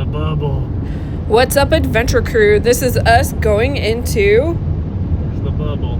the bubble. What's up, adventure crew? This is us going into The bubble.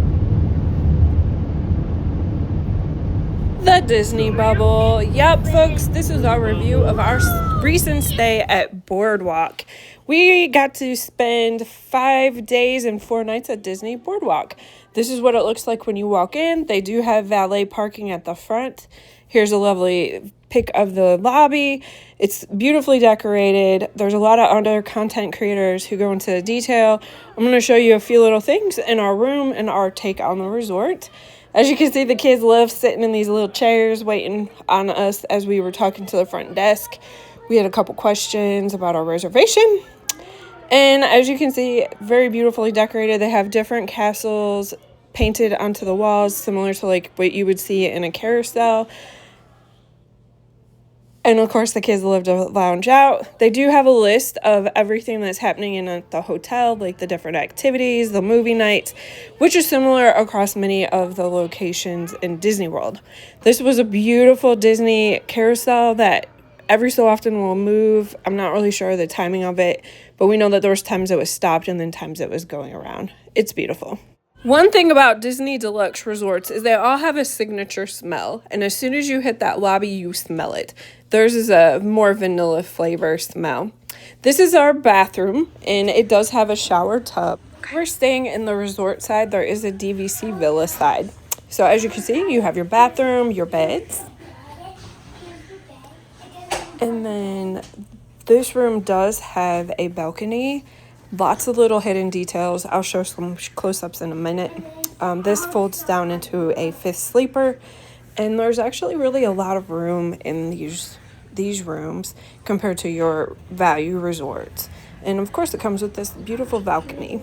the Disney bubble. Yep, folks, this is our review of our recent stay at Boardwalk. We got to spend 5 days and 4 nights at Disney Boardwalk. This is what it looks like when you walk in. They do have valet parking at the front. Here's a lovely pic of the lobby. It's beautifully decorated. There's a lot of other content creators who go into detail. I'm going to show you a few little things in our room and our take on the resort. As you can see, the kids love sitting in these little chairs waiting on us as we were talking to the front desk. We had a couple questions about our reservation. And as you can see, very beautifully decorated. They have different castles painted onto the walls, similar to like what you would see in a carousel. And of course, the kids love to lounge out. They do have a list of everything that's happening in the hotel, like the different activities, the movie nights, which is similar across many of the locations in Disney World. This was a beautiful Disney carousel that every so often will move. I'm not really sure the timing of it, but we know that there was times it was stopped and then times it was going around. It's beautiful. One thing about Disney Deluxe resorts is they all have a signature smell, and as soon as you hit that lobby, you smell it. Theirs is a more vanilla flavor smell. This is our bathroom, and it does have a shower tub. We're staying in the resort side. There is a DVC Villa side. So as you can see, you have your bathroom, your beds. And then this room does have a balcony. Lots of little hidden details. I'll show some close-ups in a minute. This folds down into a 5th sleeper, and there's actually really a lot of room in these rooms compared to your value resorts. And of course, it comes with this beautiful balcony.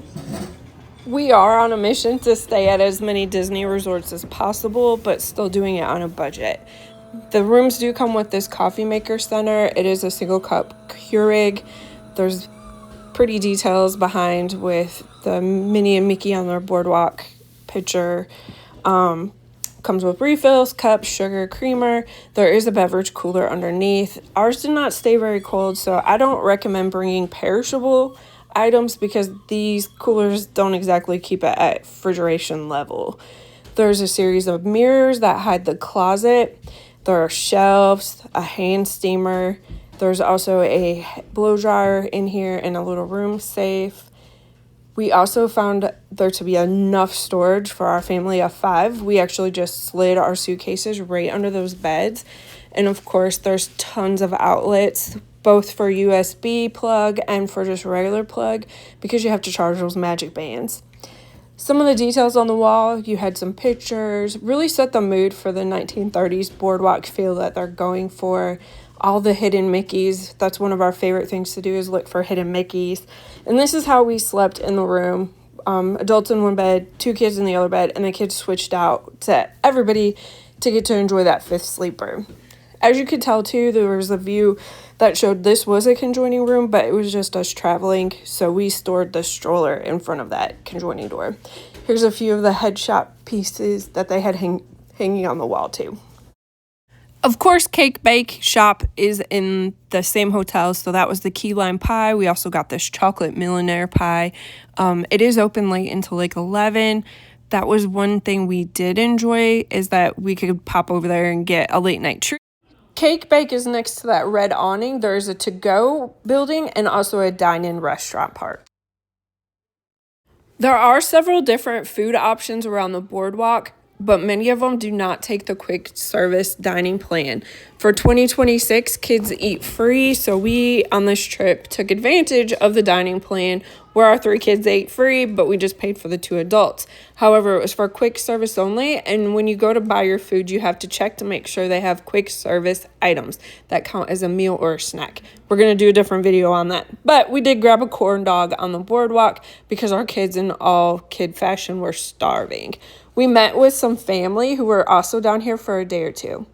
We are on a mission to stay at as many Disney resorts as possible, but still doing it on a budget. The rooms do come with this coffee maker center. It is a single cup Keurig. There's pretty details behind with the Minnie and Mickey on their boardwalk picture. Comes with refills, cups, sugar, creamer. There is a beverage cooler underneath. Ours did not stay very cold, so I don't recommend bringing perishable items because these coolers don't exactly keep it at refrigeration level. There's a series of mirrors that hide the closet. There are shelves, a hand steamer. There's also a blow dryer in here and a little room safe. We also found there to be enough storage for our family of 5. We actually just slid our suitcases right under those beds. And of course, there's tons of outlets, both for USB plug and for just regular plug, because you have to charge those magic bands. Some of the details on the wall, you had some pictures, really set the mood for the 1930s boardwalk feel that they're going for. All the hidden Mickeys. That's one of our favorite things to do, is look for hidden Mickeys. And this is how we slept in the room. Adults in one bed, 2 kids in the other bed, and the kids switched out to everybody to get to enjoy that 5th sleeper. As you could tell too, there was a view that showed this was a conjoining room, but it was just us traveling, so we stored the stroller in front of that conjoining door. Here's a few of the headshot pieces that they had hanging on the wall too. Of course, Cake Bake Shop is in the same hotel, so that was the key lime pie. We also got this chocolate millionaire pie. It is open late until like 11. That was one thing we did enjoy, is that we could pop over there and get a late night treat. Cake Bake is next to that red awning. There is a to-go building and also a dine-in restaurant part. There are several different food options around the boardwalk, but many of them do not take the quick service dining plan. For 2026, kids eat free, so we on this trip took advantage of the dining plan where our 3 kids ate free, but we just paid for the 2 adults. However, it was for quick service only, and when you go to buy your food, you have to check to make sure they have quick service items that count as a meal or a snack. We're going to do a different video on that, but we did grab a corn dog on the boardwalk because our kids in all kid fashion were starving. We met with some family who were also down here for a day or 2.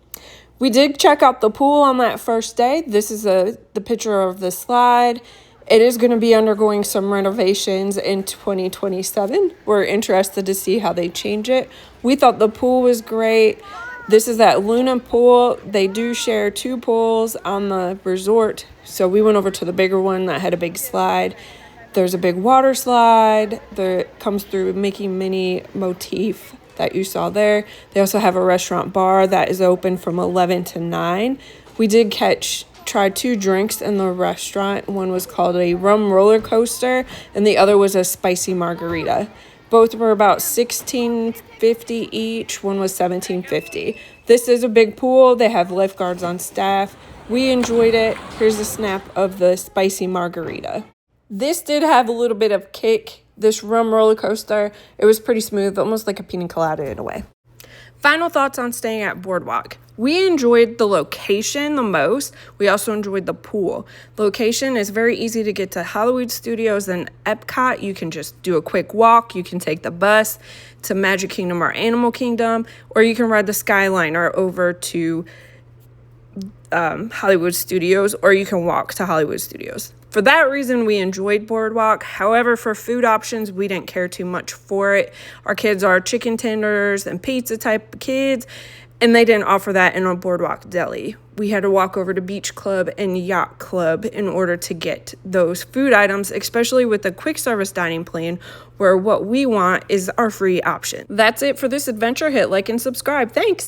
We did check out the pool on that first day. This is the picture of the slide. It is going to be undergoing some renovations in 2027. We're interested to see how they change it. We thought the pool was great. This is that Luna pool. They do share 2 pools on the resort. So we went over to the bigger one that had a big slide. There's a big water slide that comes through Mickey Minnie motif that you saw there. They also have a restaurant bar that is open from 11 to 9. We did try 2 drinks in the restaurant. One was called a rum roller coaster and the other was a spicy margarita. Both were about $16.50 each. One was $17.50. This is a big pool. They have lifeguards on staff. We enjoyed it. Here's a snap of the spicy margarita. This did have a little bit of kick, this rum roller coaster. It was pretty smooth, almost like a pina colada in a way. Final thoughts on staying at Boardwalk. We enjoyed the location the most. We also enjoyed the pool. The location is very easy to get to Hollywood Studios and Epcot. You can just do a quick walk. You can take the bus to Magic Kingdom or Animal Kingdom, or you can ride the Skyliner over to Hollywood Studios, or you can walk to Hollywood Studios. For that reason, we enjoyed Boardwalk. However, for food options, we didn't care too much for it. Our kids are chicken tenders and pizza type of kids, and they didn't offer that in a Boardwalk deli. We had to walk over to Beach Club and Yacht Club in order to get those food items, especially with the quick service dining plan, where what we want is our free option. That's it for this adventure. Hit like and subscribe. Thanks.